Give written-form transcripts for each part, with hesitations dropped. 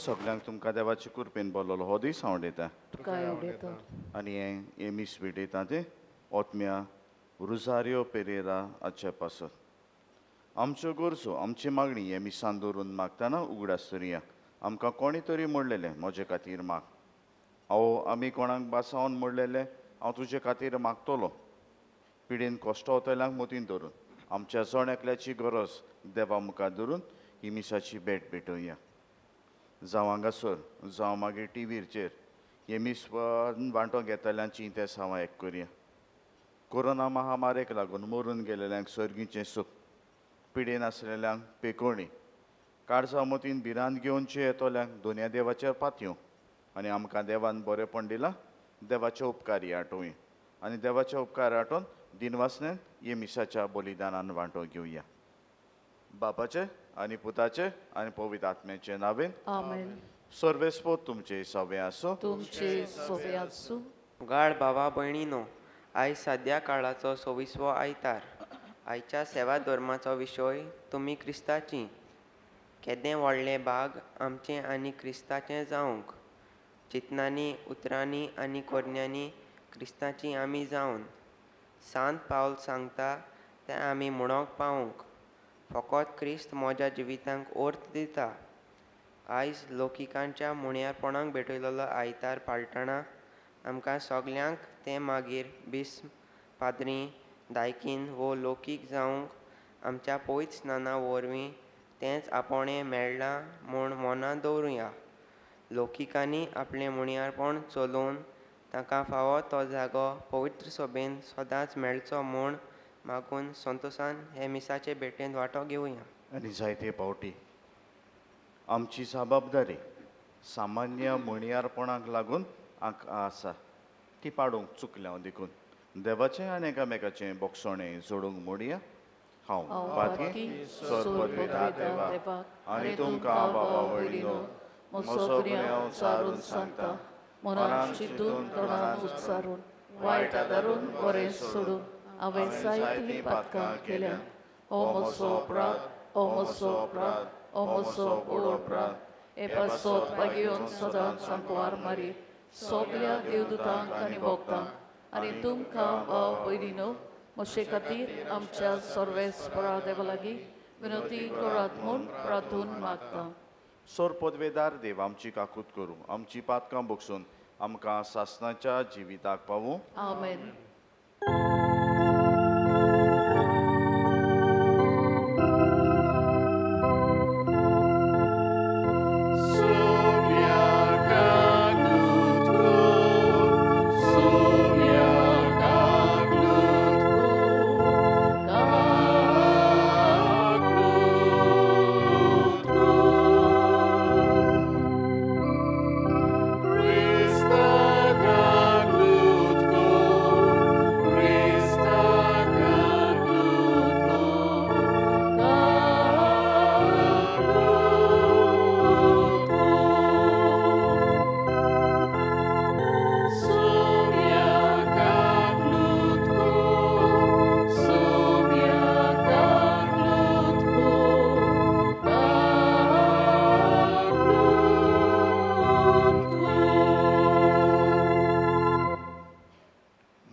सगळ्यांक तुमकां देवाचे कृपेन बोललो हो दीस हांव उडयतां तुका उडयता आनी हे मीस विडयता ते ओतम्या रुजारियो पेरेरा हाचे पासत आमच्यो गरजो आमची मागणी हे मिसान दवरून मागतना उगडास करुया आमकां कोणी तरी म्हणलेलें म्हजे खातीर माग आमी कोणाक बासावन म्हणलेलें हांव तुजे खातीर मागतलो पिडेन कश्ट वतल्यांक मतीन धरून आमच्या जण एकल्याची गरज देवा मुखार धरून ही मिसाची भेट भेटोवया जावं हांगासर जावं मागीर टीव्हीचेर हे मीस वांटो घेतल्यांची ते हांव एक करया कोरोना महामारेक लागून मरून गेलेल्यांक सर्गीचें सूख पिडेन आसलेल्यांक पेकोवणी काळजा मतीन भिरांत घेवनचे येतोल्यांक दोनया देवाचेर पातयो आनी आमकां देवान बरेंपण दिलां देवाचे उपकारी आठोवया आनी देवाचे उपकार आठोवन दिनवासनेन हे मिसाच्या बलिदानान वांटो घेवया बापाचे आनी पुताचे आनी पवित्र आत्म्याचे नावेन आमेन सर्वेस्पोत तुमचे सवे आसूं तुमचे सोबे आसूं गाड भावा भयणीनो आयज सद्या काळाचो 26वो आयतार आयच्या सेवा धर्माचो विशय तुमी क्रिस्ताची केदें व्हडलें भाग आमचें आनी क्रिस्ताचें जावंक चिंतनांनी उतरांनी आनी कोरण्यांनी क्रिस्ताची आमी जावन सांत पावल सांगता तें आमी म्हणोंक पावूंक फकत क्रिस्त म्हज्या जिवितांक अर्थ दिता आयज लौकिकांच्या मुण्यारपणाक भेटयलेलो आयतार पाळटना आमकां सगल्यांक तें मागीर भीस्म पाद्री दायकीन वो लौकीक जावंक आमच्या पवित्र स्नाना वरवीं तेंच आपोणें मेळ्ळां म्हूण मनांत दवरुया लौकिकांनी आपलें मुण्यारपण चलोवन तांकां फावो तो जागो पवित्र सभेन सदांच मेळचो म्हूण मागून संतोशान हे मिसाचे भेटेन वांटो घेवया आनी जायते पावटी आमची जबाबदारी सामान्य मुणयारपणाक लागून आसा ती पाडूंक चुकल्या देखून देवाचें आनी एकामेकाचें बोगसणें जोडूंक म्हणया हांव पातकी सोरपदवेदा देवा आनी तुमकां बाबा वयलो म्हजो हांव सारून सांगता मनान चिंतून तोंडान उच्चारून वायट आदारून बरें सोडून हांवें जायतीं पातकां केल्या हो म्हजो अपराध हो म्हजो अपराध हो म्हजो व्हड अपराध हे पासत पागेवन सदांच सांकवार मारी सगल्या देवदूतांक आनी भक्तांक आनी तुमकां भाव भयणीनो म्हजे खातीर आमच्या सर्वेस्परा देवा लागीं विनंती करात म्हूण प्रार्थून मागता सोर पदवेदार देव आमची काकूत करूं आमची पातकां बोगसून आमकां सासणाच्या जिविताक पावूं आमेन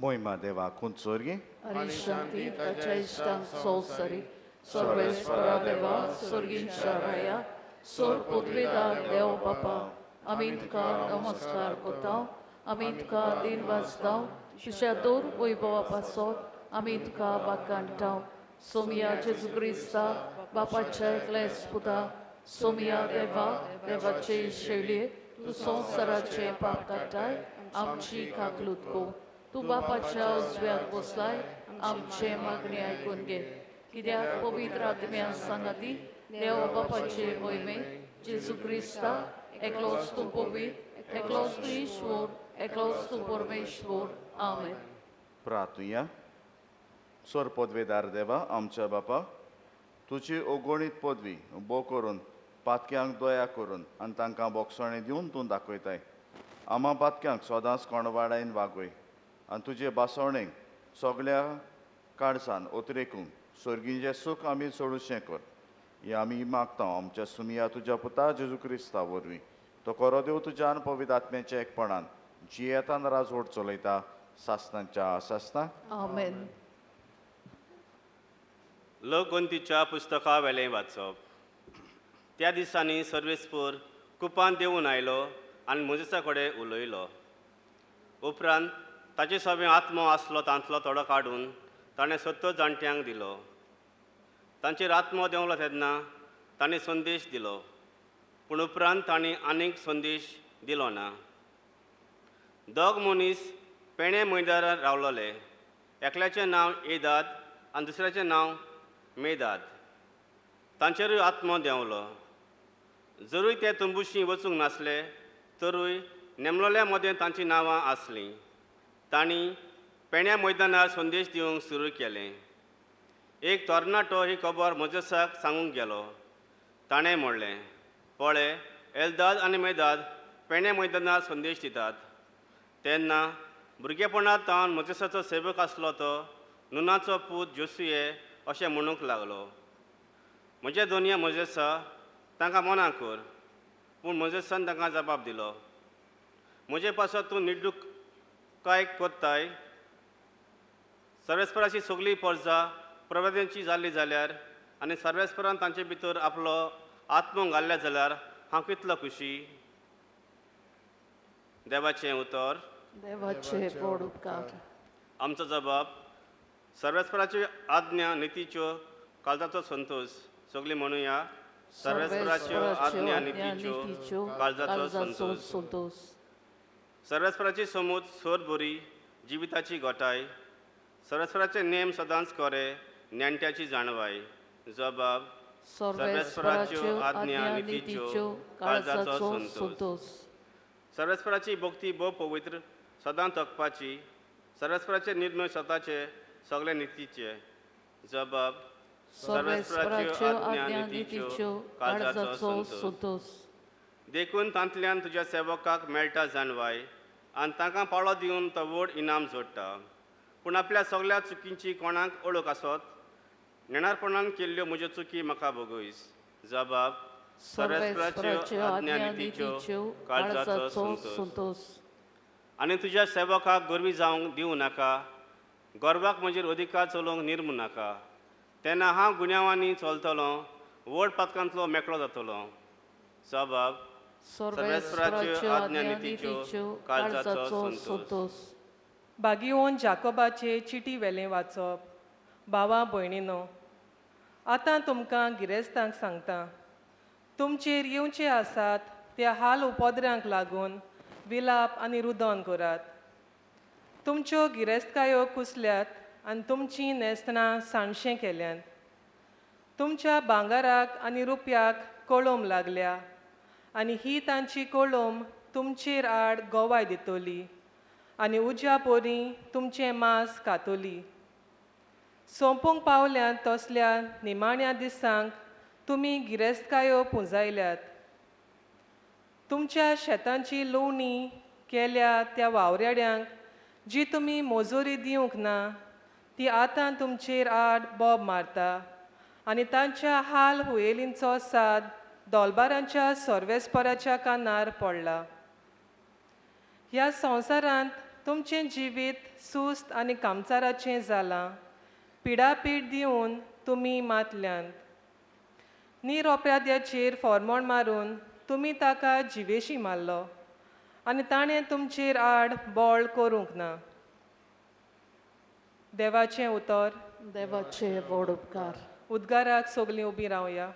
मोहिमा देवा कुंचोरगी आनी शांती ताच्या इश्टांक संवसारी सर्वेस्परा देवा सर्गींच्या राया सोर पदवेदार देव बापा आमी तुका नमस्कार करता आमी तुका दिन वाजता तुज्या दोर वैभवा पासत आमी तुका बाकांटा सोमिया जेजू क्रिस्ता बापाच्या एकलेस पुता सोमिया देवा देवाचे शेळये तूं संवसाराचे पाप काडटाय आमची काकलूत को तूं बापाच्या उजव्याक बसलाय आमचे मागणी आयकून घे कित्याक पवित्र आत्म्या सांगाती देव बापाचे मोहिमे जेजू क्रिस्ता एकलोच तूं पवित्र एकलोच तूं ईश्वर एकलोच तूं परमेश्वर आमेन प्रार्थुया सोर पदवेदार देवा आमच्या बापा तुजी ओगोणीत पदवी बो करून पातक्यांक दया करून आनी तांकां बोगसणें दिवन तूं दाखयताय आमा पातक्यांक सदांच कोणवाडायन वागय आनी तुजे बासवणेक सगळ्या काळजान ओतरेकूंक सर्गीचें सूख आमी सोडूचें कर हें आमी मागता आमच्या सुमिया तुज्या पुता जेजू क्रिस्ता वरवीं तो कोरो देव तुज्या आनी पवित्र आत्म्याच्या एकपणान जियेतान राजवट चलयता सासनांच्या आसासता आमेन. लोकगंतीच्या पुस्तका वेलें वाचप. त्या दिसांनी सर्वेस्पूर कुपान देंवून आयलो आनी मोजेसा कडेन उलयलो. उपरांत ताचे सभे आत्मो आसलो तांतलो तोडो काडून ताणें 70 जाणट्यांक दिलो. तांचेर आत्मो देंवलो तेन्ना ताणें संदेश दिलो, पूण उपरांत तांणी आनीक संदेश दिलो ना. दोग मनीस पेणे मैदानार रावलोले. एकल्याचें नांव एदाद आनी दुसऱ्याचें नांव मेदाद. तांचेरूय आत्मो देंवलो. जरूय ते तंबुशी वचूंक नासले तरूय नेमलोल्या मदें तांचीं नांवां आसलीं. तांणी पेण्या मैदानार संदेश दिवंक सुरू केलें. एक तरणाटो ही खबर मोजेसाक सांगूंक गेलो. ताणें म्हणलें, पळय, एल्दाद आनी मेदाद पेण्या मैदानार संदेश दितात. तेन्ना भुरगेपणांत तावन मोजेसाचो सेवक आसलो तो नुनाचो पूत जोसुये अशें म्हणूंक लागलो, म्हजे दोनया मोजेसा तांकां मना कर. पूण मोजेसान तांकां जबाब दिलो, म्हजे पासत तूं निड्डूक काय कोत्ताय? सर्वेस्पराची सगळी पर्जा प्रवाद्यांची जाल्ली जाल्यार आनी सर्वेस्परान तांचे भितर आपलो आत्मो घाल्ल्या जाल्यार हांव कितलो खुशी. देवाचें उतर. देवाचे व्हड उपकार. आमचो जबाब. सर्वेस्पराची आज्ञा नितीच्यो काळजाचो संतोष. सगळीं म्हणुया, सर्वेस्पराच्यो आज्ञा नितीच्यो काळजाचो संतोष. सर्वेस्पराची समूद सोर बरी जिविताची गोठाय. सर्वेस्पराचे नेम सदांच खरे नेणट्याची जाणवाय. जबाब. सर्वेस्पराच्यो आज्ञा नितीच्यो काळजाचो संतोष. सर्वेस्पराची भक्ती भोव पवित्र सदां तकपाची. सर्वेस्पराचे निर्णय स्वताचे सगळे नितीचे. जबाब. सर्वेस्पराच्यो आज्ञा नितीच्यो काळजाचो संतोष. देखून तांतल्यान तुज्या सेवकाक मेळटा जाणवाय आनी तांकां पाळो दिवन तो व्हड इनाम जोडटा. पूण आपल्या सगळ्या चुकींची कोणाक ओळख आसत. नेणारपणान केल्ल्यो म्हज्यो चुकी म्हाका भोगयस. जबाब. सर्वेस्पराच्यो आज्ञा नितीच्यो काळजाचो संतोष. आनी तुज्या सेवकाक गर्वी जावंक दिवं नाका. गर्वाक म्हजेर अधिकार चलोवंक निर्मू नाका. तेन्ना हांव गुन्यांवांनी चलतलों, व्हड पातकांतलो मेकळो जातलों. जबाब. सर्वेस्पराच्यो आज्ञा नितीच्यो काळजाचो संतोष. बागीवन जाकोबाचे चिटी वेलें वाचप. भावा भयणीनो, आतां तुमकां गिरेस्तांक सांगता, तुमचेर येवचे आसात त्या हाल उपद्र्यांक लागून विलाप आनी रुदन करात. तुमच्यो गिरेस्तकायो कुसल्यात आनी तुमचीं नेस्तनां साणशें केल्यात. तुमच्या भांगाराक आनी रुप्याक कळोम लागल्या आनी ही तांची कळोम तुमचेर आड गोवाय दितली आनी उज्या पोरी तुमचें मांस खातली. सोंपूंक पावल्यांत तसल्या निमाण्या दिसांक तुमी गिरेस्तकायो पुंजायल्यात. तुमच्या शेतांची लुवणी केल्या त्या वावरेड्यांक जी तुमी मोजोरी दिवंक ना ती आतां तुमचेर आड बोब मारता आनी तांच्या हाल हुयेलींचो साद दोलबारांच्या सर्वेस्पराच्या कानार पडला. ह्या संवसारांत तुमचें जिवीत सुस्त आनी कामचाराचें जालां. पिडापीड दिवन तुमी मातल्यांत. निरअपराध्याचेर फॉर्मोण मारून तुमी ताका जिवेशी मारलो आनी ताणें तुमचेर आड बोळ करूंक ना. देवाचें उतर. देवाचे व्हड उपकार. उद्गाराक सगलीं उबीं रावया.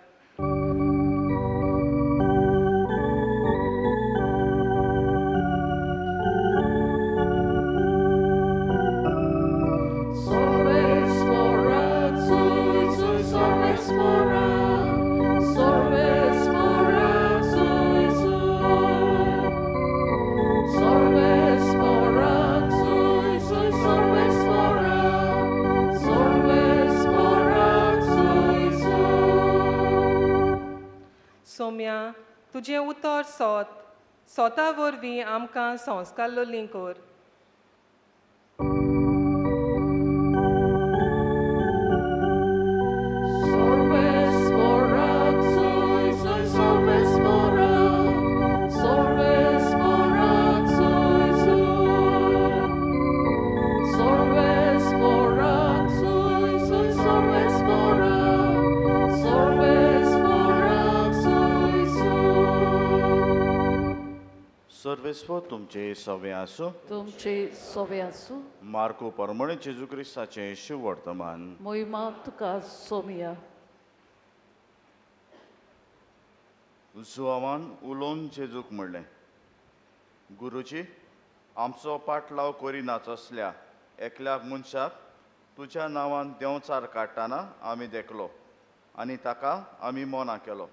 सोम्या, तुजें उतर स्वता वरवीं आमकां संस्कारलोलीं कर. Sorves morat, soy, sorves morat, सर्वेस्व तुमचे सवे आसूं. तुमचे सोवे आसूं. मार्को परमणे जेजू क्रिस्ताचें शिव वर्तमान. मोहिमा तुका सोमिया. जुआवान उलोवन जेजूक म्हणलें, गुरुजी, आमचो पाटलाव करिनाच असल्या एकल्याक मनशाक तुज्या नांवान देंवचार काडटाना आमी देखलो आनी ताका आमी मना केलो.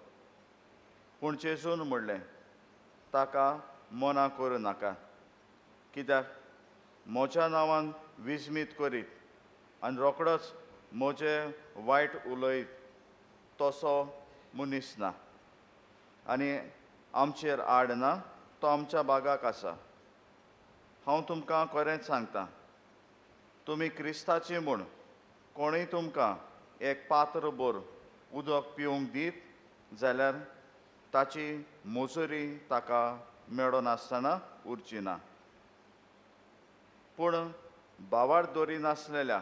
पूण जेजून म्हणलें, ताका मना करूं नाका, कित्याक म्हज्या नांवान विजमीत करीत आनी रोकडोच म्हजें वायट उलयत तसो मनीस ना. आनी आमचेर आड ना, तो आमच्या बागाक आसा. हांव तुमकां खरेंच सांगतां, तुमी क्रिस्ताची म्हूण कोणूय तुमकां एक पात्र भर उदक पिवंक दीत जाल्यार ताची मजुरी ताका मेळोनासतना उरची ना. पूण बावार दोरी नासलेल्या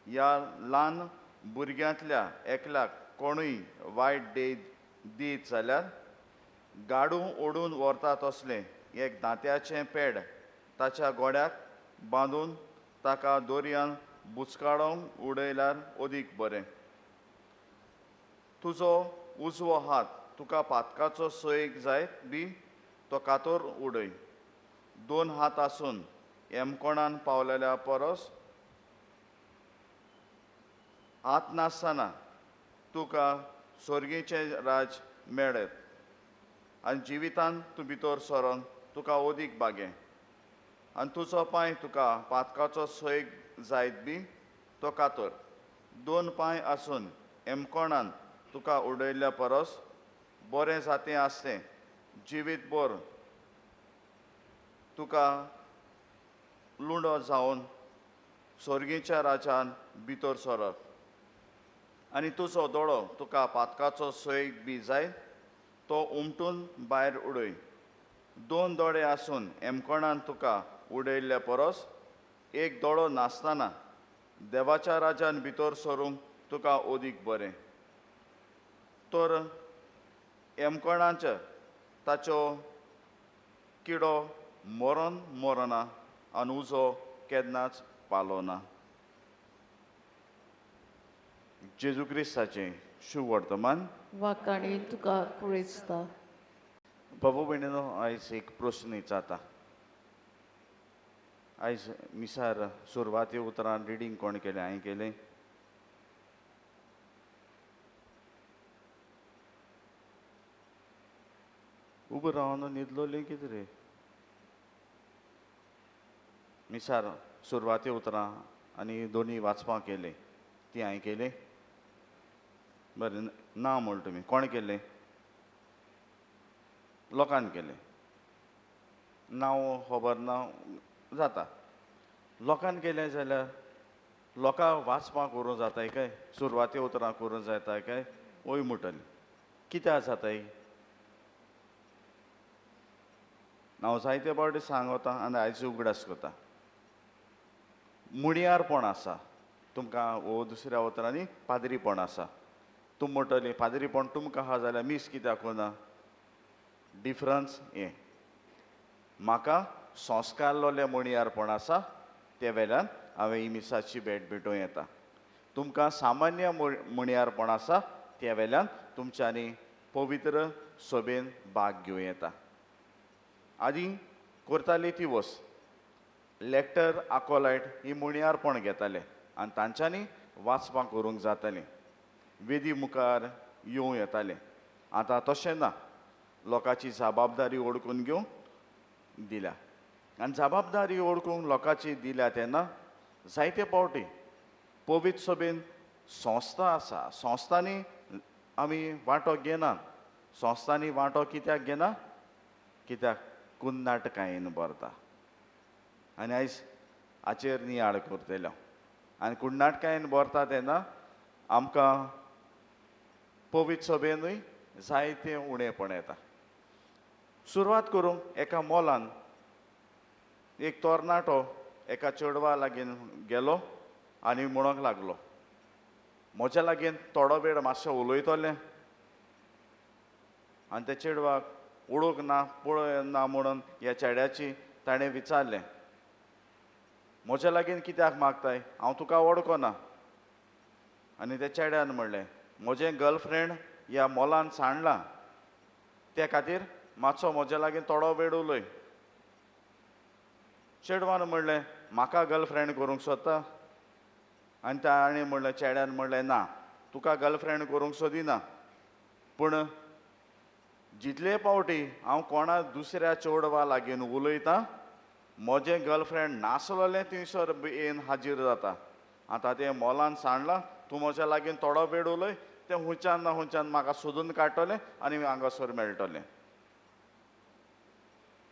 ह्या ल्हान भुरग्यांतल्या एकल्याक कोणूय वायट दीत जाल्यार गाडू ओडून व्हरता तसलें एक दांत्याचें पेड ताच्या गोड्याक बांदून ताका दोरयान बुचकाळोंक उडयल्यार अदीक बरें. तुजो उजवो हात तुका पातकाचो सयेक जायत बी तो कातोर उडय. 2 हात आसून एमकोणान पावलेल्या परस हात नासतना तुका स्वर्गीचें राज मेळत आनी जिवितांत तूं भितर सरोन तुका अदीक बागें. आनी तुजो पांय तुका पातकाचो सयेक जायत बी तो कातर. 2 पांय आसून एमकोणान तुका उडयल्ल्या परस बरें जातें आसलें जिवीतभर तुका लुडो जावन स्वर्गीच्या राजान भितर सरप. आनी तुजो दोळो तुका पातकाचो सयेक बी जायत तो उमटून भायर उडय. 2 दोळे आसून एमकोणान तुका उडयल्ल्या परस एक दोळो नासतना देवाच्या राजान भितर सरूंक तुका अदीक बरें. तर एमकोणाच्या ताचो किडो मरना आनी उजो केन्नाच पालोना. जेजू क्रिस्ताचें शुभ वर्तमान. वाकाणी तुका क्रिस्ता. बाबू भयणीनो, आयज एक प्रस्न विचारता. आयज मिसार सुरवाती उतरां रिडींग कोण केलें? हांवें केलें. उबो रावन न्हिदलोलें कितें रे? मिसार सुरवाती उतरां आनी दोनी वाचपाक केलें ती हांवें केलें. बरें, ना म्हण तुमी कोण केलें? लोकान केलें. नांव खबर ना जाता. लोकान केलें जाल्यार लोकांक वाचपाक करूं जाताय काय? सुरवाती उतरां करूं जाताय काय? वय म्हणटलीं. कित्याक जाताय? हांव जायते फावटी सांगता आनी आयज उगडास करता. मुणयारपण आसा तुमकां वो दुसऱ्या उतरांनी पाद्रीपण आसा. तुम म्हणटलीं पाद्रीपण तुमकां आहा जाल्यार मीस कित्याक ना? डिफरन्स हें. म्हाका संस्कारलोलें मुणयारपण आसा ते वेल्यान हांवें ही मिसाची भेट भेटूं येता. तुमकां सामान्य मुणयारपण आसा त्या वेल्यान तुमच्यांनी पवित्र सभेन भाग घेवं येता. आदी करताली ती वस लेक्टर आकोलायट ही मुणयारपण घेताले आनी तांच्यांनी वाचपाक करूंक जातालें. वेदी मुखार येवं येतालें. आतां तशें ना. लोकांची जबाबदारी ओळखून घेवंक दिल्या. आनी जबाबदारी ओळखूंक लोकांची दिल्या तेन्ना जायते फावटी पवित्र सभेन संस्था आसा. संस्थांनी आमी वांटो घेनात. संस्थांनी वांटो कित्याक घेना? कित्याक कुन्नाटकायेन भरता. आनी आयज हाचेर नियाळ करतलो. आनी कुन्नाटकायेन भरता तेन्ना आमकां पवित्र सभेनूय जायतें उणेंपण येता. सुरवात करूंक एका मॉलान एक तरणाटो एका चेडवा लागीं गेलो आनी म्हणोंक लागलो, म्हज्या लागीं थोडो वेळ मातशें उलयतलें? आनी त्या चेडवाक ओळख ना पळय ना म्हणून ह्या चेड्याची ताणें विचारलें म्हज्या लागीं कित्याक मागताय हांव तुका वळखना. आनी त्या चेड्यान म्हणलें म्हजें गर्लफ्रेंड ह्या मॉलान सांडलां त्या खातीर मातसो म्हज्या लागीं थोडो वेळ उलय. चेडवान म्हणलें म्हाका गर्लफ्रेंड करूंक सोदता. आनी ताणें म्हणलें चेड्यान म्हणलें ना तुका गर्लफ्रेंड करूंक सोदिना पूण जितले फावटी हांव कोणा दुसऱ्या चेडवा लागीं उलयतां म्हजें गर्लफ्रेंड नासलोलें थंयसर येवन हाजीर जाता. आतां तें मॉलान सांडलां तूं म्हज्या लागीं थोडो वेळ उलय तें हुंयच्यान ना हुंयच्यान म्हाका सोदून काडटलें आनी हांगासर मेळटलें.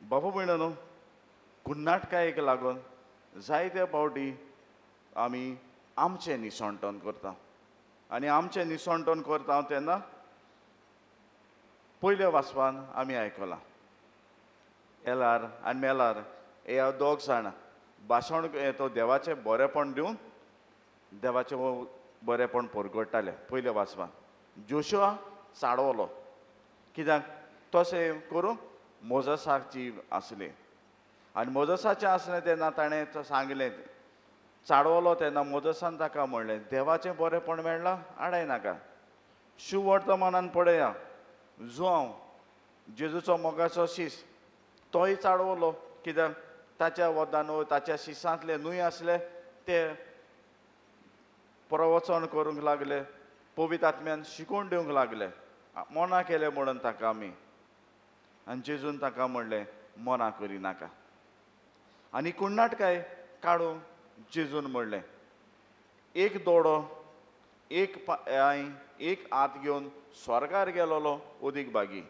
बाबा भयणीनो, कुन्नाटकायेक लागून जायते फावटी आमी आमचें निसणटण करता आनी आमचें निसणटण करता तेन्ना पयल्या वाचपान आमी आयकलां एलार आनी मेलार हे दोग जाण भाशण तो देवाचें बरेंपण दिवन देवाचें बरेंपण परगडटाले. पयल्या वाचपान जोशुआ चाडवलो कित्याक तशें करून मोजसाची आसली आनी मोजसाचें आसलें तेन्ना ताणें सांगलें चाडवलो तेन्ना मोजसान ताका म्हणलें देवाचें बरेंपण मेळ्ळां आडाय नाका. शुवर्तमानान पळया जो हांव जेजूचो मोगाचो शीस तोय चाडवलो कित्याक ताच्या वदान ताच्या शिसांतले न्हूय आसले ते प्रवचन करूंक लागले पवित्र आत्म्यान शिकोवन दिवंक लागले मना केलें म्हणून ताका आमी. आनी जेजून ताका म्हणलें मना करी नाका. आनी कुन्नाटकाय काडून जेजून म्हणलें एक दोडो एक एक हात घेवन स्वर्गार गेलोलो उदीक बागी.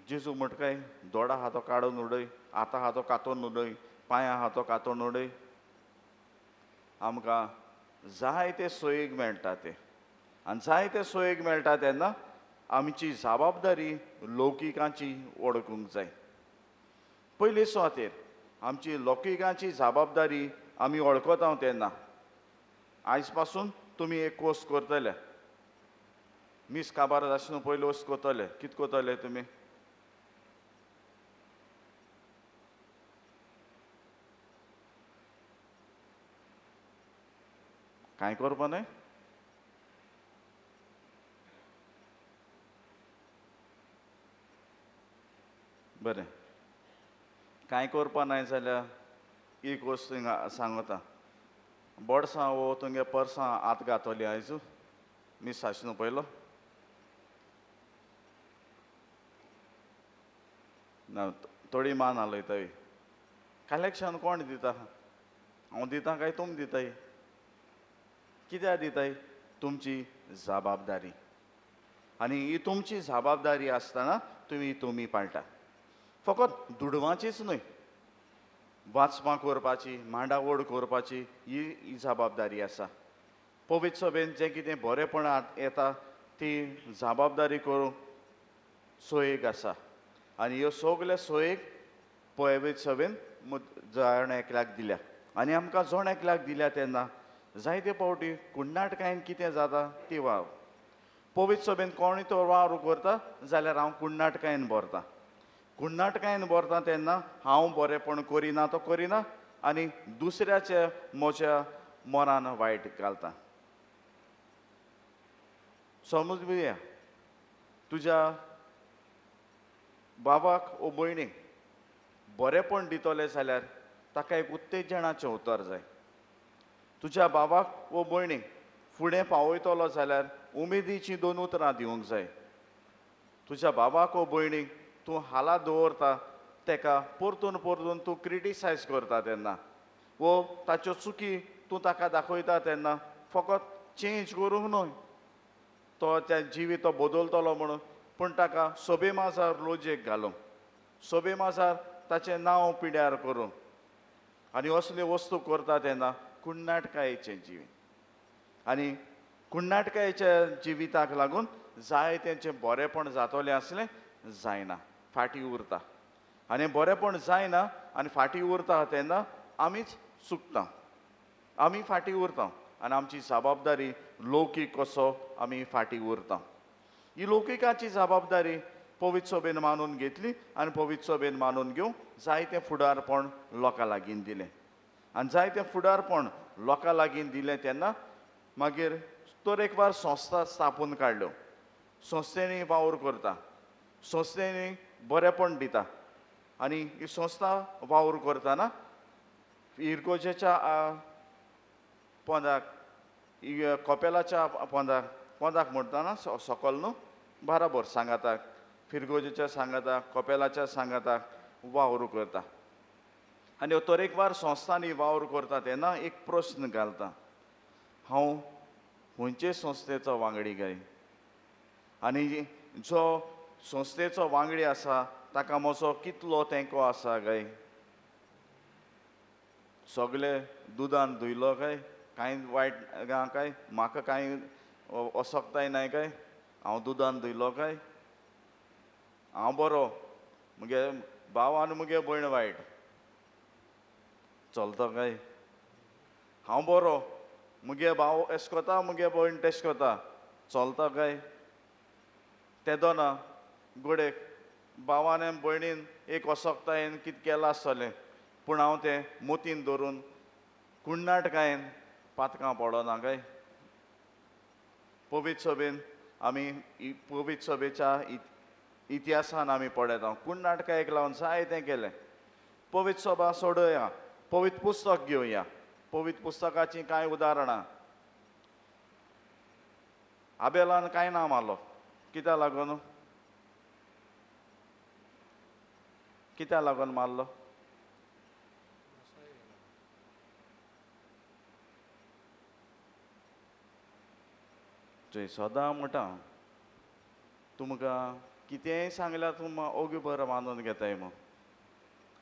जेजू म्हणटकाय दोडा आहा तो काडून उडय हाता आहा तो कातून उडय पांय आहा तो कातून उडय. आमकां जाय ते सोयेक मेळटा ते आनी जाय ते सोयेक मेळटा तेन्ना आमची जबाबदारी लौकिकांची वळखूंक जाय. पयले सुवातेर आमची लौकिकांची जबाबदारी आमी वळखता तेन्ना आयज पासून तुमी एक कोर्स करतले मीस काबार आसतना पयले वस्त कोतले कित कोतले तुमी कांय करपा न्हय. बरें कांय करपा नाय जाल्यार एक वस्त सांगता बोडसां वो तुमगे पर्सां हात घातली आयज मीस आसतना पयलो ना थोडी मान हालयताय. कलेक्शन कोण दिता हांव दिता काय तुमी दिताय कित्याक दिताय तुमची जबाबदारी आनी ही तुमची जबाबदारी आसतना तुमी पाळटा. फकत दुडवाचीच न्हय वाचपां करपाची मांडावळ करपाची ही जबाबदारी आसा. पवित्र सभेन जें कितें बरेंपण येता ती जबाबदारी करूंक सोयेक आसा आनी ह्यो सगल्यो सोयेक पवित्र सभेन जण एकल्याक दिल्या आनी आमकां जण एकल्याक दिल्या तेन्ना जायते फावटी कुन्नाटकायेन कितें जाता ती वाव पवित्र सभेन कोणूय तो वावर करता जाल्यार हांव कुन्नाटकायेन भरतां. कुन्नाटकायेन भरता तेन्ना हांव बरेंपण करिना तो करिना आनी दुसऱ्याच्या म्हज्या मनान वायट घालता. समज बिया तुज्या बाबाक वो भयणीक बरेंपण दितले जाल्यार ताका एक उत्तेजनाचें उतर जाय. तुज्या बाबाक वो भयणीक फुडें पावयतलो जाल्यार उमेदीचीं 2 उतरां दिवंक जाय. तुज्या बाबाक वो भयणीक तूं हालात दवरता तेका परतून परतून तूं क्रिटिसायज करता तेन्ना वो ताच्यो चुकी तूं ताका दाखयता तेन्ना फकत चेंज करूंक न्हय तो त्या जिवी तो बदलतलो म्हणून पूण ताका सोबे माजार लोजयेक घालूंक सोबे माजार ताचें नांव पिड्यार करूंक आनी असल्यो वस्तू करता तेन्ना कुन्नाटकायेचें जिवीत आनी कुन्नाटकायेच्या जिविताक लागून जाय तेंचें बरेंपण जातलें आसलें जायना फाटीं उरता आनी बरेंपण जायना आनी फाटीं उरता तेन्ना आमीच चुकता आमी फाटीं उरता आनी आमची जबाबदारी लौकीक कसो आमी फाटीं उरता. ही लौकिकाची जबाबदारी पवित्र सभेन मानून घेतली आनी पवित्र सभेन मानून घेवन जायतें फुडारपण लोकां लागीं दिलें. आनी जायतें फुडारपण लोकां लागीं दिलें तेन्ना मागीर तरेकवार संस्था स्थापून काडल्यो. संस्थेनी वावर करता, संस्थेनी बरेपण दिता. आनी ही संस्था वावर करतना इरगोजेच्या पोंदाक कपेलाच्या पोंदाक म्हणटाना सकयल न्हू बराबर सांगाताक फिरगोजेच्या सांगाताक कपेलाच्या सांगाताक वावर करता. आनी ह्यो तरेकवार संस्थांनी वावर करता तेन्ना एक प्रस्न घालता, हांव खंयचे संस्थेचो वांगडी काय? आनी जो संस्थेचो वांगडी आसा ताका म्हजो कितलो तेंको आसा काय? सगळे दुदान धुयलो काय? कांय वायट काय? म्हाका कांय असक्ताय नाय काय? हांव दुदान धुयलो काय? हांव बरो, मुगे भाव आनी मुगे भयण वायट, चलता काय? हांव बरो, मुगे भाव एश कोता मुगे भयण तेश कोता, चलता काय? तेदो ना गोडेक भावान आनी भयणीन एक असक्तायेन कितें केलां आसतलें, पूण हांव तें मोतीन धरून कुण्णाटकायेन पातकां पडना काय? पवित्र सभेन आमी पवित्र सभेच्या इतिहासान आमी पळयता कुण्णाटकायेक लागून जायतें केलें. पवित्र सभा सोडया, पवित्र पुस्तक घेवया. पवित्र पुस्तकाचीं कांय उदाहरणां. आबेलान कांय ना मारलो, कित्याक लागून? कित्याक लागून मारलो? थंय सदां म्हणटा तुमकां कितेंय सांगल्यार तुम ओगी बरो मानून घेताय मग.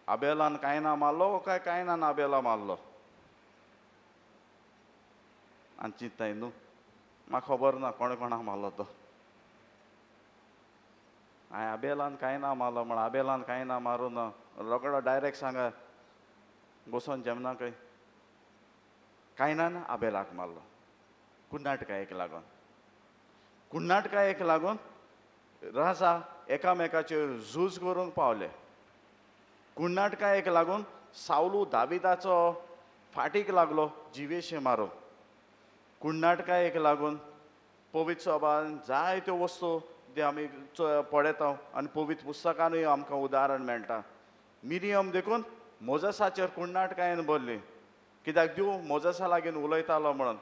आबेलान कांय ना मारलो काय कांय ना आबेला मारलो? आनी चिंत्ताय न्हू म्हाका खबर ना कोणे कोणाक मारलो तो. हांवें आबेलान कांय ना मारलो म्हण आबेलान कांय ना मारून रोकडो डायरेक्ट सांगा बसोन जेवना खंय? कांयनान आबेलाक मारलो कुण्णाटकायेक लागून. कुण्णाटकायेक लागून राजा एकामेकाचेर झूज करूंक पावले. कुण्णाटकायेक लागून सावलू दाविदाचो फाटीक लागलो जिवेशी मारूंक. कुण्णाटकायेक लागून पवित्र सभान जायत्यो वस्तू जे आमी पळयता आनी पवित्र पुस्तकानूय आमकां उदाहरण मेळटा. मिरियम देखून मोजसाचेर कुण्णाटकायेन बोल्ली, कित्याक देव मोजसा लागीं उलयतालो म्हणून.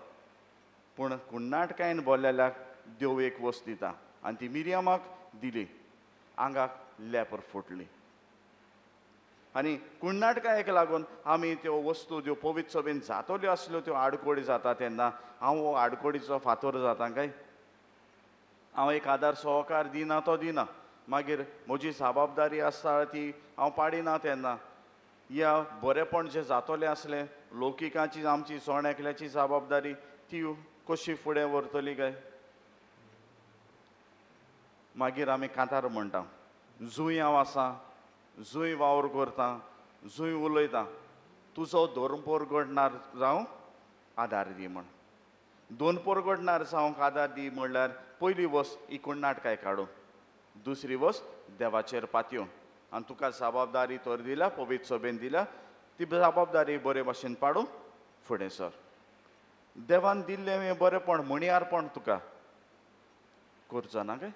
पूण कुण्णाटकायेन बोल्लेल्याक देव एक वस्त दिता आनी ती मिरियमाक दिली. आंगाक लेपर फुटली. आनी कुण्णाटकायेक लागून आमी त्यो वस्तू ज्यो पवित्र सभेन जातल्यो आसल्यो त्यो आडकोडी जाता तेन्ना हांव हो आडकोडीचो फातर जाता काय? हांव एक आदार सहकार दिना तो दिना, मागीर म्हजी जबाबदारी आसता ती हांव पाडिना तेन्ना या बरेपण जें जातलें आसलें लौकिकाची आमची सोण एकल्याची जबाबदारी ती कशी फुडें व्हरतली काय? मागीर आमी कांतार म्हणटा जूंय हांव आसां, जूंय वावर करता, जूंय उलयता, तुजो धर्म परगडणार जावं आदार दी म्हण. दोन परगडणार जावंक आदार दी म्हणल्यार पयली वस्त ही कुण्णाटकाय काडूं, दुसरी वस्त देवाचेर पातयो. आनी तुका जबाबदारी तर दिल्या पवित्र सभेन दिल्या ती जबाबदारी बरे भाशेन पाडूं फुडें सर. देवान दिल्लें हें बरेपण मणियारपण तुका करचो ना काय?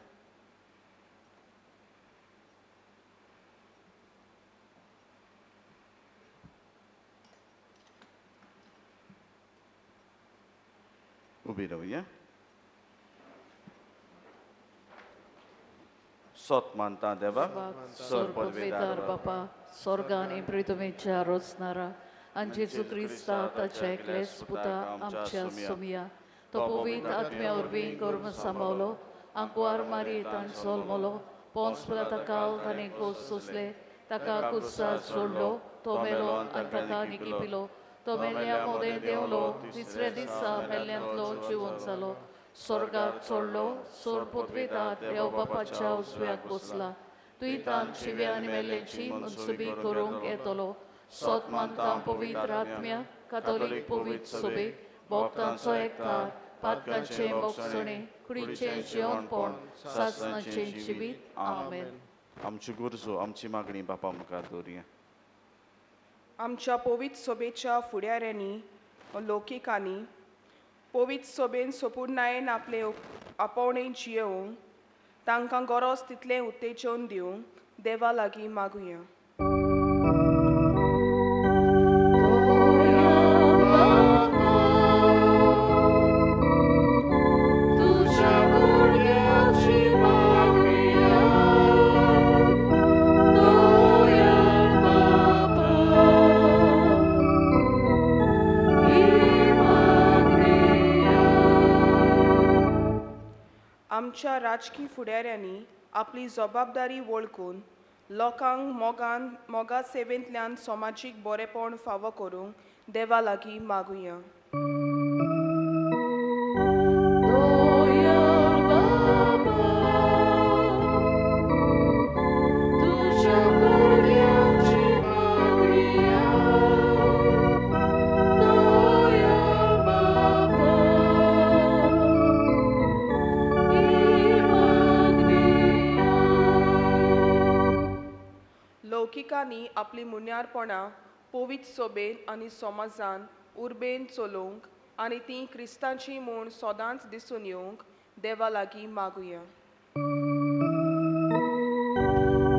उबी रावया. सोत मानता देवा Sor podvedar Bapa, Sorgani Brytomicza Rosnara, Jezu Krista tace Klesputa Amcia Sumia, Topovit Atmia Urbin Gorma Samolo, Anquar Maritan Solmolo, Pons Platakal Tanikos Susle, Takakusa Sollo, Tomelon Antakani Kipilo, Tomelia Mode Deolo, Tisredisa Meliantlo Chiunsalo, Sorgat Sollo, Sor Podvedat Deopa Ciao Sviakosla, Tuitan Civiani Meleci, Munsubi Korung Etolo, Sotman Tampovit Ratmia, Katolik Povit Subi, Bogdan Soektar, पातकांचे मोगसणे कुडीचे जेवणपण सासणाचे जिवीत आमेन. आमच्यो गरजो आमची मागणी बापा मुखार दवरया. आमच्या पवित्र सोबेच्या फुडाऱ्यांनी लौकिकांनी पवित्र सोबेन सोपुर्णायेन आपले आपोवणे जियोवंक तांकां गरज तितलें उत्तेजन दिवंक देवा लागीं मागुया. तुझ्या भुरग्याची मागणिया दोयार बापा, ही मागणिया. आमच्या राजकी फुडाऱ्यांनी आपली जबाबदारी वळखून लोकांक मोगा सेवेंतल्यान समाजीक बरेपण फावो करूंक देवा लागीं मागुया. दोयार बापा, तुझ्या भुरग्याची मागणिया दोयार बापा, ही मागणिया. लौकिकांनी आपली मुन्यारपणां पवित्र सोबेन आनी समाजान उर्बेन चलोवंक आनी ती क्रिस्तांची म्हूण सदांच दिसून येवंक देवा लागीं मागुया.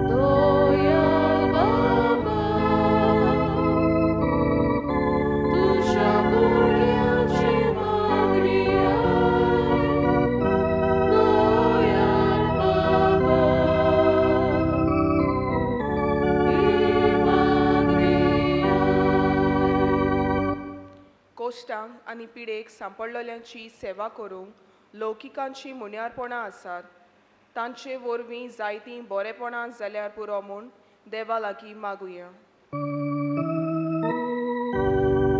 दोयार बापा, तुझ्या भुरग्याची मागणिया दोयार बापा, ही मागणिया. कोश्टांक आनी पिडेक सांपडलेल्यांची सेवा करूंक लौकिकांची मुन्यारपणां आसात. तांचे वरवीं जायतीं बरेपणां जाल्यार पुरो म्हूण देवा लागीं मागुया.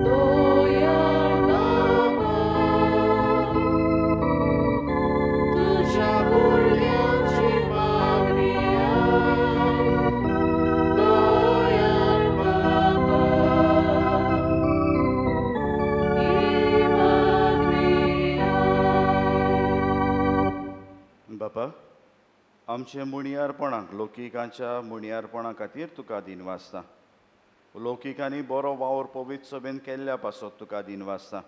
दोयार बापा, तुझ्या भुरग्याची मागणिया दोयार बापा, ही मागणिया. बापा, आमचे मुणयारपणाक लौकिकांच्या मुणयारपणा खातीर तुका दिन वाजता. लौकिकांनी बरो वावर पवित्र सभेन केल्ल्या पासत तुका दिन वाजता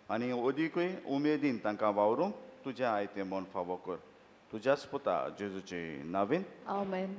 आनी अदिकूय उमेदीन तांकां वावरूंक तुजें आयतें मन फावो कर. तुज्याच पुता जेजूचे नांवेन आमेन.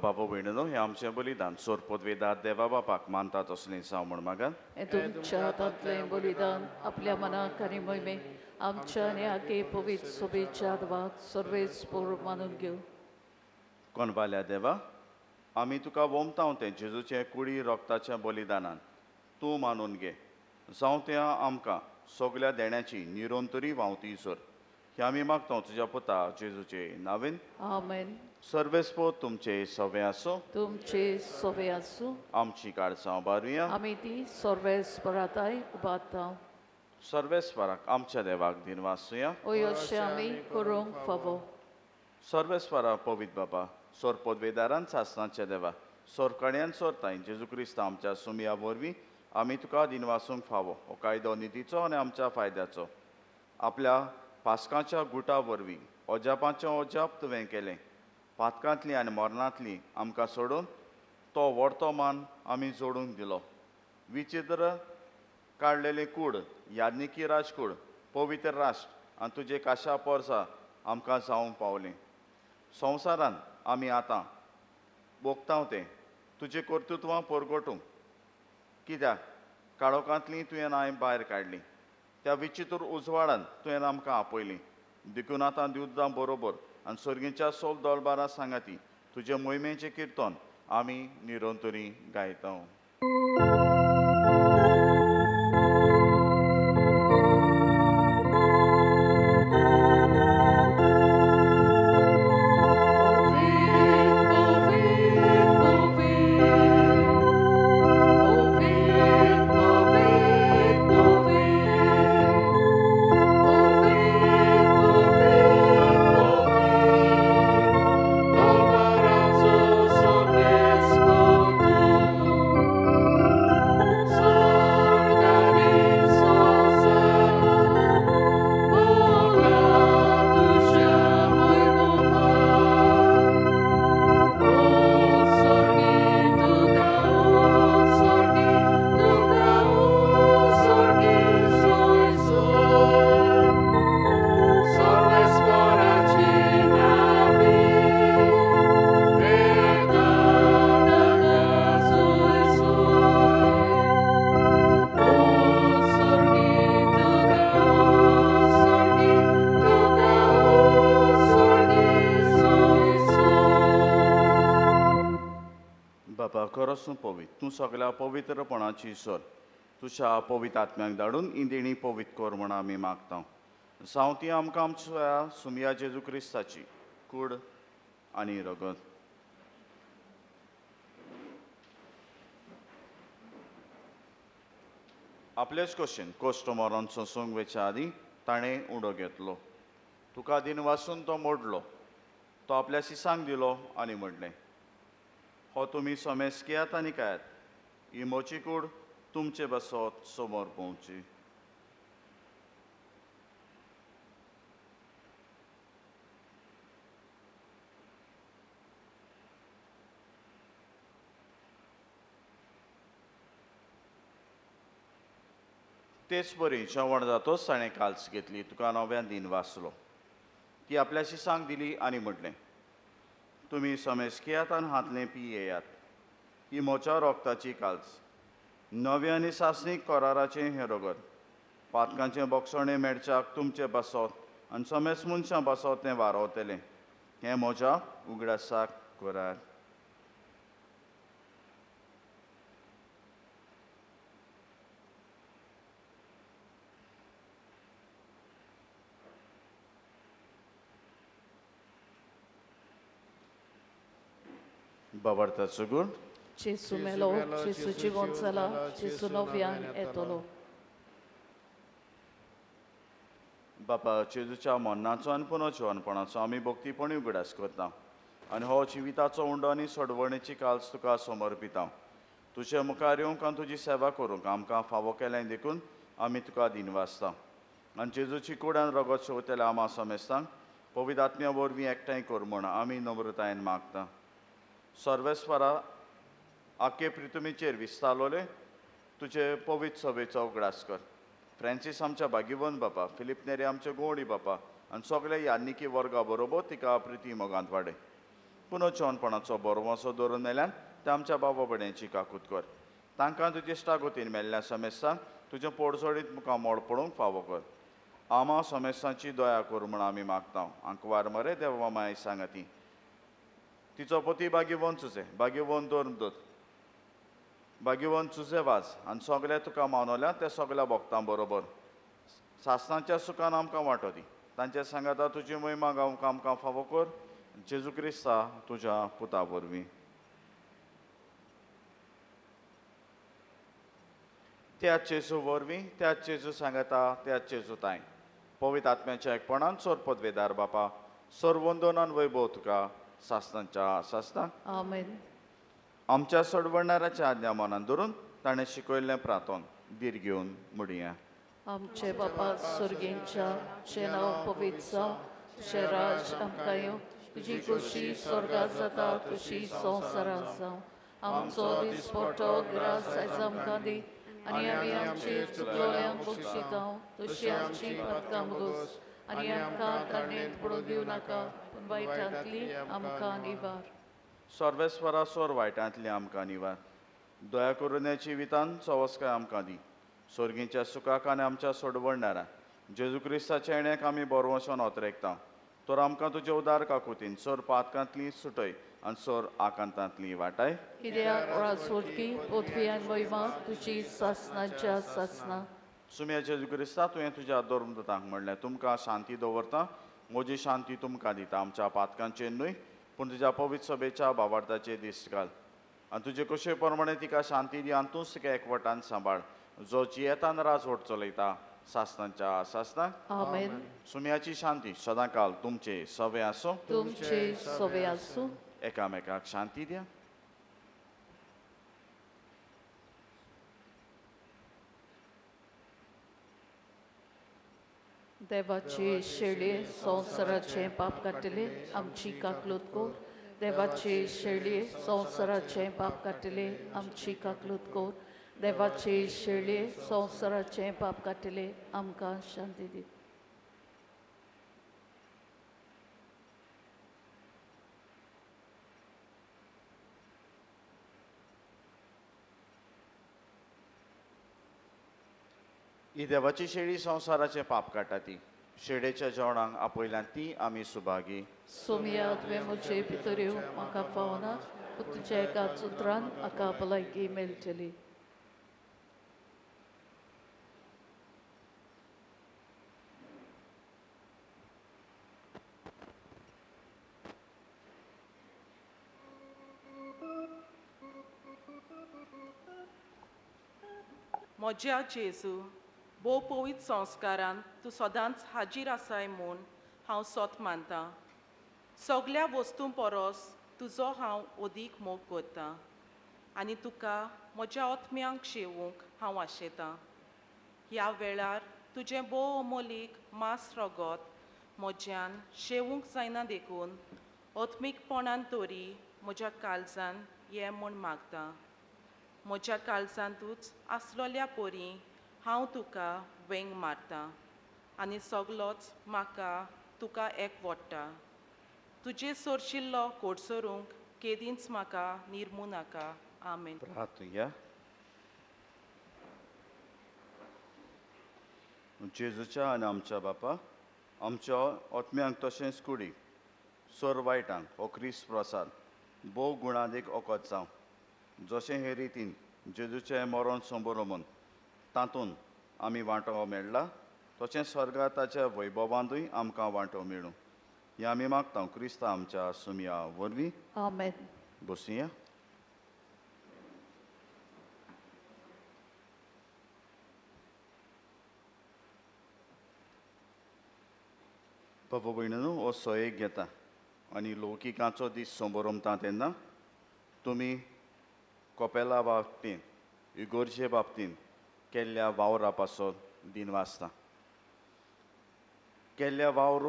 बाबा भयणीनो हें आमचें बलिदान सोर पदवेदार देवा बापाक मानता तसलें जावं म्हण मागान. हे तुमच्या हातांतलें बलिदान आपल्या मनाक आनी मोहिमेक आमच्या आनी आखे पवित्र सोबेच्या आदवाक सर्वेच पोर मानून घेऊ. कोणवाल्या देवा, आमी तुका वोमताव तें जेजूचें कुडी रोगताच्या बलिदानान तूं मानून घे. जावं तें आमकां सगल्या देण्याची निरंतरी वावती सर हे आमी मागता तुज्या पुता जेजूचे नावेन. आमेन. सर्वेस्पो तुमचे सवे आसो. तुमचे सोवे आसूं. आमची काळजां बारुया. आमी ती सर्वेस्पराताय उबारता. सर्वेस्पराक आमच्या देवाक दिन वासुया. O अशें आमी करूंक फावो. सर्वेस्परा पवित बाबा सोर पदवेदारान सासणाचे देवा सोर कण्यान सोरताय जेजू क्रिस्त आमच्या सुमया वरवीं आमी तुका दिन वासूंक फावो हो कायदो नितीचो आनी आमच्या फायद्याचो. आपल्या पासकाच्या गुटा वरवीं अजापाचें अजाप तुवें केलें. पातकांतली आनी मरणांतली आमकां सोडून तो व्हडतो मान आमी जोडूंक दिलो. विचित्र काडलेली कूड याज्ञिकी राजकूड पवित्र राष्ट्र आनी तुजे काशा पोरसां आमकां जावंक पावलीं. संवसारान आमी आतां भोगतांव तें तुजें कर्तृत्वां परगटूंक कित्याक काळोखांतली तुवें नांय भायर काडली. त्या विचित्र उजवाडान तुवें आमकां आपयलीं. देखून आतां दिवजां बरोबर आनी सर्गीच्या सोल दोलबारां सांगाती तुजे मोहिमेचें किर्तन आमी निरंतरी गायता. बाबा खरोच पवित तूं सगळ्या पवित्रपणाची सर तुझ्या पवित्र आत्म्याक धाडून इंदेणी पवित कर म्हण आमी मागता. जावं ती आमकां आमच्या सुमया जेजू क्रिस्ताची कूड आनी रगत. आपलेच कशेन कोश्ट मरण सोंसूंक वेच्या आदीं ताणें उडो घेतलो. तुका दिन वासून तो मोडलो. तो आपल्या सिसांक दिलो आनी म्हणलें हो तुमी सोमेस्कियात आनी कायात ही मोची कूड तुमचे बसत समोर पोवची. तेच बरी जेवण जातोच ताणें काल्स घेतली तुका नव्यान दिन वाचलो. ती आपल्या शिसांक दिली आनी म्हटलें तुमी समेस्कियात आनी हातलें पियेयात. ही मोच्या रोगताची काल्स नवे आनी सासणीक कराराचें हें रगत. पातकांचें बोगसणें मेडच्याक तुमचें बसत आनी समेस मनशां बसत तें वारवतलें. हें म्हज्या उगडासाक करार. Bavartazo gul. Gesù melo, Gesù ci consola, Gesù nowian etolo. बापा जेजूच्या मरणाचो आनी पुनर्जीवनपणाचो आमी भक्तीपणी उगडास करता आनी हो जिविताचो उंडो आनी सोडवणेची काल्स तुका समर्पिता. तुजे मुखार येवंक आनी तुजी सेवा करूंक आमकां फावो केलें देखून आमी तुका दिन वाचता. आनी जेजूची कूड आनी रगत शेवतेल्या आमा समेस्तांक पवित्र आत्म्या वरवीं एकठांय कर म्हण आमी नम्रतायेन मागता. सर्वेस्परा आख्खे पृथ्वीचेर विस्तारलोले तुजे पवित्र सभेचो उगडास कर. फ्रांसीस आमच्या भाग्यवन बापा, फिलीप नेरे आमचे गोवडी बापा आनी सगळे यान्निकी वर्गा बरोबर तिका प्रिती मोगांत वाडय. पुनर्जीवनपणाचो बरो वसो धरून मेल्यान ते आमच्या बाबा बड्यांची काकूत कर. तांकां तुजे इश्टागोतीन मेल्ल्या समेस्तांक तुजें पोडसोडीत मुखार मोड पडोवंक फावो कर. आमा समेस्तांची दया कर म्हण आमी मागता. आंकवार मरे देवा माय सांगाती तिचो पती भाग्यवन चुजे भाग्यवन दोन दोत भाग्यवन चुजे वाज आनी सगळे तुका मानवल्या त्या सगळ्या भक्तां बरोबर सासणाच्या सुखान आमकां वांटो दी. तांचे सांगाता तुजी महिमा गावंक आमकां फावो कर. जेजू क्रिस्ता तुज्या पुता वरवीं. त्याच जेजू वरवीं, त्याच जेजू सांगाता, त्याच जेजू ताय पवित्र आत्म्याच्या एकपणान सोर पदवेदार बापा, सोर वंदनान वैभव तुका सासणांच्या सासता. Amen. आमच्या सोडवणाऱ्याच्या आज्ञा मनान धरून ताणें शिकयल्लें प्रार्थोन दीर घेवन म्हणया. आमचे बापा सुर्गेंच्या तुझें नांव पवित्र जावं, तुझें राज आमकां येवं, तुजी कुशी स्वर्गांत जाता तशी संवसारांत जावं. आमचो दिसपट्टो गिरास आयज आमकां दी, आनी आमी आमची चुकलोल्यांक बक्षितांव तशी आमची पातकां बगोस, आनी आमकां ताणेंत पडूंक दिवं नाका, पूण वायटांतली आमकां निबार. सर्वेस्वरा सोर वायटांतली आमकां निवार. दया करून हे जिवितान सवस्काय आमकां दी. सोर्गींच्या सुखाक आनी आमच्या सोडवणारा जेजू क्रिस्ताच्या येण्याक आमी बोरवोसोन ओतरेकता. तर आमकां तुजे उदार काकुतीन सोर पातकांतली सुटय आनी सोर आकांतांतली वाटाय. कित्याक राजवटकी पृथ्वी आनी महिमा तुजी सासणांच्या सासना. सुम्या जेजू क्रिस्ता तुवें तुज्या धर्मदतांक म्हणलें, तुमकां शांती दवरता, म्हजी शांती तुमकां दिता. आमच्या पातकांचेर न्हय पूण तुज्या पवित्र सभेच्या भावार्थाचेर दिश्ट घाल. आनी तुजे कशे प्रमाणे तिका शांती दी आनी तूंच तिका एकवटान सांबाळ, जो जियेतान राजवट चलयता सासणांच्या सासना. Amen. सुम्याची शांती सदांकाल तुमचे सवे आसूं. तुमचे सवे आसूं. एकामेकाक शांती द्या. देवाचे शेळये संवसाराचे पाप काडटले आमची काकलूत कोर. देवाचे शेळये संवसाराचे पाप काडटले आमची काकलूत कोर. देवाचे शेळये संवसाराचे पाप काडटले आमकां शांती दी. ही देवाची शेळी संवसाराचे पाप काडटा ती. शेळेच्या जेवणाक आपयल्यान ती आमी सुभागी. सोमया तुवें म्हजे भितर म्हाका पावना, पूण तुज्या एका उतरान म्हाका भलायकी मेळटली. म्हज्या जेजू, भोव पवित्र संस्कारान तूं सदांच हाजीर आसाय म्हूण हांव सोत मानतां. सगळ्या वस्तूं परस तुजो हांव अदीक मोग करतां आनी तुका म्हज्या आत्म्यांक शेवूंक हांव आशेतां. ह्या वेळार तुजें भोव अमोलीक मास रगत म्हज्यान शेवूंक जायना देखून आत्मीकपणान तरी म्हज्या काळजान ये म्हूण मागतां. म्हज्या काळजांतूच आसलोल्या परी हांव तुका वेंग मारतां आनी सगलोच म्हाका तुका एकवडटा. तुजे सोरशिल्लो कोडसरूंक केदींच म्हाका निर्मू नाका. आमेन. प्रार्थया. जेजूच्या आनी आमच्या बापा, आमच्या आत्म्यांक तशेंच कुडी सोर वायटांक हो क्रिस्त प्रसाद भोव गुणादीक ओकोत जावं. जशें हे रितीन जेजूचें मरण संबरोवन तातूंत आमी वांटो मेळ्ळा, तशें स्वर्गांत ताच्या वैभवांतूय आमकां वांटो मेळूं. हें आमी मागता क्रिस्ता आमच्या सुमया वरवीं. Amen. बसुया. बाबा भयणीनो, हो सयेक घेता आनी लौकिकाचो दीस संबरमता तेन्ना तुमी कोपेला बाबतीन, इगोर्जे बाबतीन केल्ल्या वावरा पासत दिन वाचता. केल्ल्या वावर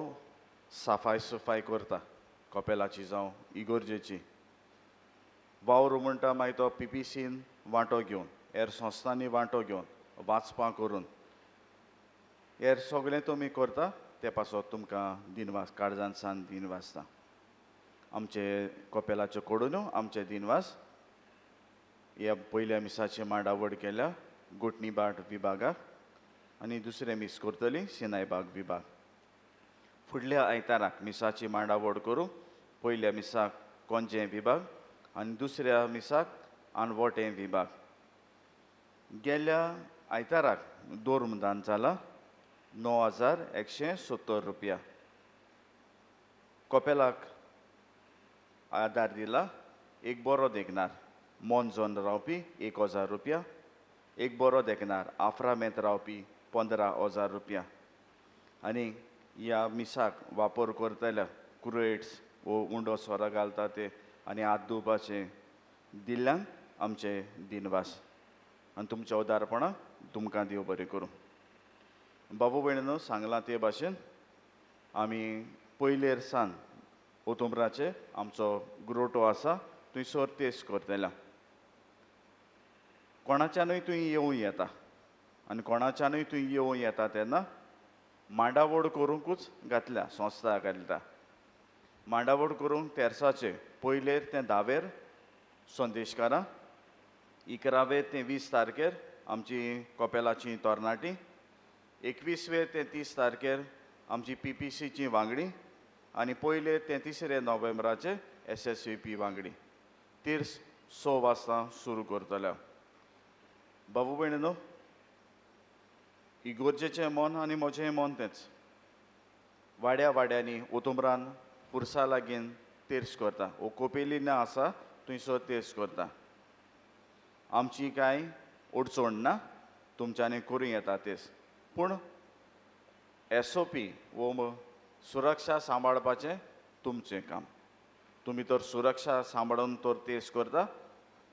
साफाय सफाय करता, कोपेलाची जावं इगोर्जेची. वावर म्हणटा मागीर तो PPCन वांटो घेवन, हेर संस्थांनी वांटो घेवन, वाचपां करून हेर सगळें तुमी करता, ते पासत तुमकां दिनवास काळजांतसान दिन वाचता. आमचे कोपेलाचे कोडून आमचे दिनवास ह्या पयल्या मिसाची मांडावळ केल्या गोटणीबाट विभागाक आनी दुसरे मीस करतली सिनायबाग विभाग. फुडल्या आयताराक मिसाची मांडावळ करूं, पयल्या मिसाक कोंजे विभाग आनी दुसऱ्या मिसाक आनवटे विभाग. गेल्या आयताराक दोर्मदान जाला, 9,170 रुपया. कपेलाक आदार दिला एक बरो देखणार मोन जोन रावपी 1,000 रुपया. एक बरो देखणार आफ्रामेंत रावपी 15,000 रुपया. आनी ह्या मिसाक वापर करतल्या कुरेट्स वो उंडो सोरो घालता ते आनी हात धुवपाचे दिल्ल्यान आमचे दिनवास आनी तुमच्या उदारपणां तुमकां देव बरें करूं. बाबू भयणीनो सांगलां ते भाशेन आमी पयलेर सान ओतुंबराचे आमचो ग्रोटो आसा थंयसर तेस करतल्या. कोणाच्यानूय थंय येवं येता आनी कोणाच्यानूय थंय येवं येता तेन्ना मांडावळ करूंकूच घातल्या संस्था घालता. मांडावळ करूंक तेर्साचे पयलेर ते 10वेर संदेशकारां 11वे ते 20 तारखेर आमची कपेलाची तरणाटी 21वे ते 30 तारखेर आमची PPCची वांगडी आनी 1 ते 3 नोव्हेंबराचे SSVP वांगडी तिर्स 6 वाजता सुरू करतल्या. बाबू भयणीनो इगोर्जेचें मन आनी म्हजें मन तेंच वाड्या वाड्यांनी ओतुंबरान पुरसा लागीं तेर्स करता. वो कोपेलीन आसा थंयसर तेर्स करता. आमची कांय अडचण ना तुमच्यांनी करूं येता तेस. पूण SOP वो सुरक्षा सांबाळपाचें तुमचें काम. तुमी तर सुरक्षा सांबाळून तर तेस करता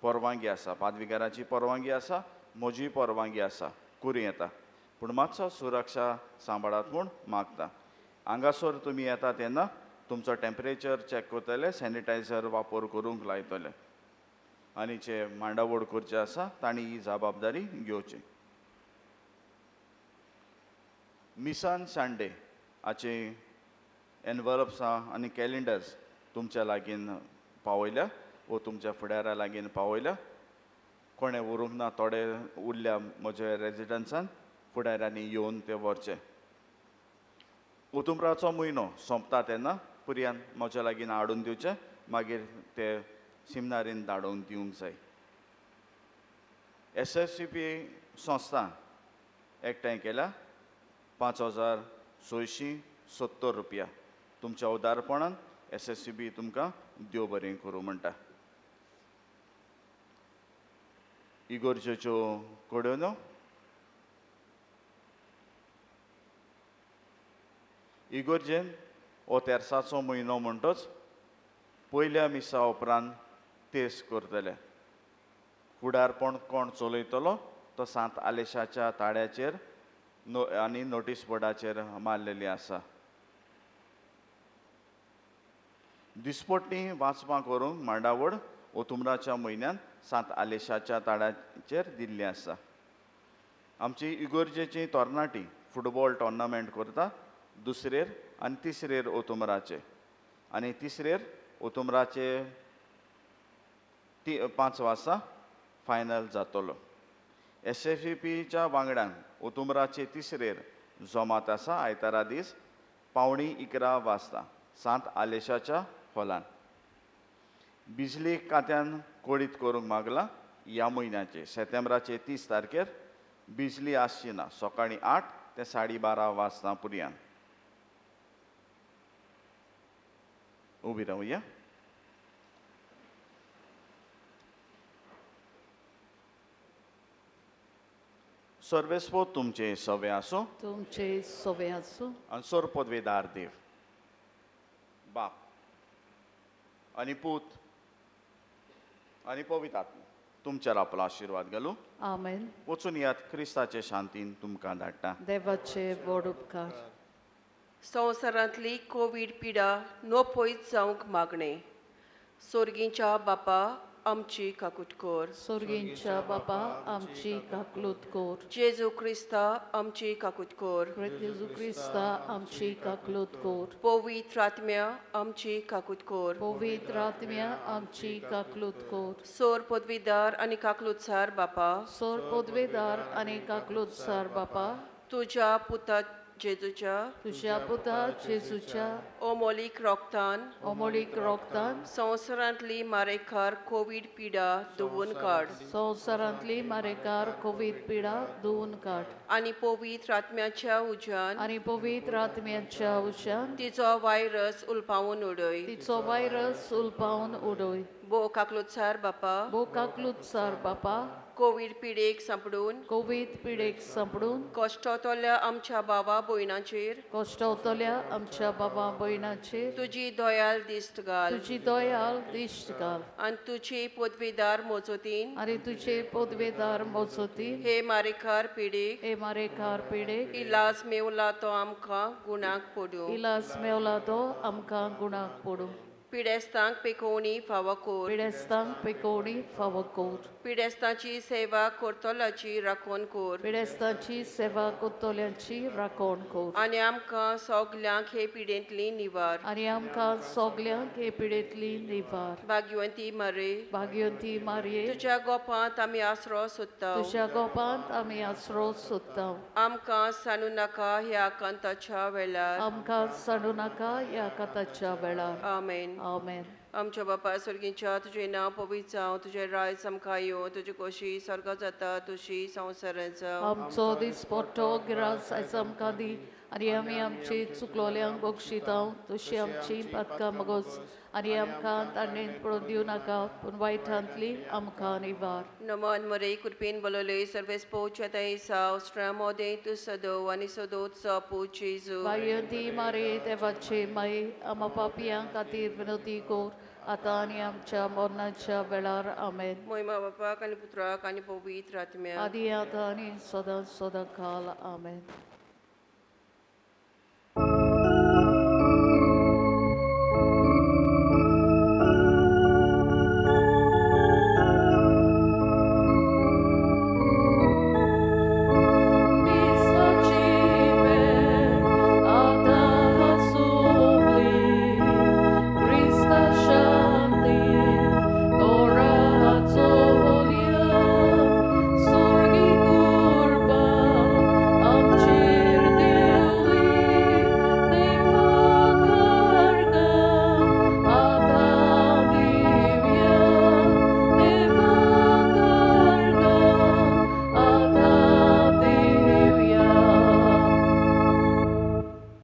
परवानगी आसा पादविकाराची परवानगी आसा म्हजी परवानगी आसा करूं येता. पूण मातसो सुरक्षा सांबाळात म्हूण मागता. हांगासर तुमी येता तेन्ना तुमचो टेम्परेचर चॅक करतले सॅनिटायझर वापर करूंक लायतले आनी जे मांडावळ करचे आसा तांणी ही जबाबदारी घेवची. मिसान सांडे हाचे एनवलप्सां आनी कॅलेंडर्स तुमच्या लागीं पावयल्या वो तुमच्या फुडारा लागीं पावयल्या. कोणें व्हरूंक ना थोडे उरल्या म्हज्या रेजिडंट्सान फुडाऱ्यांनी येवन ते व्हरचे. ओतुंबराचो म्हयनो सोंपता तेन्ना पुर्यान म्हज्या लागीं हाडून दिवचे मागीर ते सिमनारीन धाडून दिवंक जाय. SSVP संस्था एकठांय केल्या 5,670 रुपया. तुमच्या उदारपणान SSVP तुमकां देव बरें करूं म्हणटा. इगोर्जेच्यो कोड्योनो इगोर्जेन हो तेर्साचो म्हयनो म्हणटोच पयल्या मिसा उपरांत तेस करतले. फुडारपण कोण चलयतलो तो सांत आलेशाच्या ताळ्याचेर आनी नोटीस बोर्डाचेर मारलेली आसा. दिसपट्टी वाचपां करूंक मांडावळ ओतुंबराच्या म्हयन्यान सांत आलेशाच्या ताळ्याचेर दिल्ली आसा. आमची इगोर्जेची तरणाटी फुटबॉल टोर्नामेंट करता 2रेर आनी 3रेर ओतुंबराचे आनी 3रेर ओतुंबराचे 5 वाजता फायनल जातलो. SSVPच्या वांगड्यांक ओतुंबराचे 3रेर जमात आसा आयतारा दीस 11:15 वाजता सांत आलेशाच्या हॉलान. बिजली खात्यान कळीत करूंक मागला ह्या म्हयन्याचे सप्टेंबराचे 30 तारखेर बिजली आसची ना सकाळीं 8 ते 12:30 वाजता पुर्यान. उबी रावया. सर्वेस्पो तुमचे सवे आसूं तुमचे सवे आसूं. आनी सोर पदवेदार देव बाप आनी पूत आनी पवित्र आत्मा तुमचेर आपलो आशिर्वाद घालूं. आमेन. वचून यात क्रिस्ताचे शांतीन तुमकां धाडटा. देवाचे व्हड उपकार. संवसारांतली कोवीड पिडा नोपयत जावंक मागणें. सोर्गींच्या बापा आमची काकूट कोर. सोर्गींच्या बापा आमची काकलूत कोर. जेजू क्रिस्ता आमची काकूट कोर. जेजू क्रिस्ता आमची काकलूत कोर. पवित्र आत्म्या आमची काकूट कोर. पवित्र आत्म्या आमची काकलूत कोर. सोर पदवीदार आनी काकलुतसार बापा सोर पदवेदार आनी काकलूत सार बापा तुज्या पुता जेजूच्या तुझ्या पुता जेजूच्या ओमोलीक रोगतान अमोलीक रोगतान संवसारांतली मारेकार कोविड पिडा धुवून काड संवसारांतली मारेकार कोविड पिडा धुवून काड आनी पवित्र आत्म्याच्या उज्यान आणि पवित्र आत्म्याच्या उशान तिचो व्हायरस उलपावून उडय तिचो व्हायरस उलपावन उडोय भोव काकलुतसार बापा बोकाकलुतसार बापा कोविड पिडेक सांपडून कोविड पिडेक संपडून कश्टातल्या आमच्या भावा भयणांचेर कश्टावतल्या आमच्या बाबा भयणाचेर तुजी दयाल दिश्ट घाल तुझी दयाल दिश्ट घाल आनी तुजी पदवीदार मोजोतीन आणि तुझे पदवेदार मोजोती हे मारेकार पिडेक हे मारेकार पिडेक इलाज मेवला तो आमकां गुणाक पडूं इलास मेवला तो आमकां गुणाक पडू पिडेस्तांक पेकोवणी फावो कोर पिडेस्तांक पेकोवणी फावो कोर पिडेस्तांची सेवा करतल्याची राखण कोर पिडेस्तांची सेवा कोत्तोल्यांची राखण कोर आनी आमकां सगल्यांक हे पिडेंतली निवार आणि आमकां सगल्यांक हे पिडेंतली निवार भाग्यवंती मरे भाग्यवंती मारये तुज्या गोपांत आमी आसरो सोदता तुझ्या गोपांत आमी आसरो सोदता आमकां सांडू नाका ह्या कांताच्या वेळार आमकां सांडू नाका ह्या कथाच्या वेळार आमेन आमेन आमच्या बापा सर्गींच्या तुजें नांव पवित्र जावं तुजें रायज आमकां येवं तुजी खोशी स्वर्गांत जाता तुशी संवसारांत जावं आमचो दिसपट्टो गिरास आयज आमकां दी आनी आमी आमची चुकलोल्यांक बक्षितांव तशी आमची पातकां मगोस आनी आमकां तांणेन पडून दिवं नाका पूण वायटांतली आमकां निवार नमन मरे कृपेन बलोले सर्वेस पोवच्या थंय साव श्रमोदे तूं सदो आनी सदोत सापू जेजू वायंती मारे देवाचे माये आमा पापियां खातीर विनोदी कोर आतां आनी आमच्या मरणाच्या वेळार आमेन मोहिमा बापाक आनी पुत्राक आनी पवित्र आत्म्याक आदी आतां आनी सदां सदां काल आमेन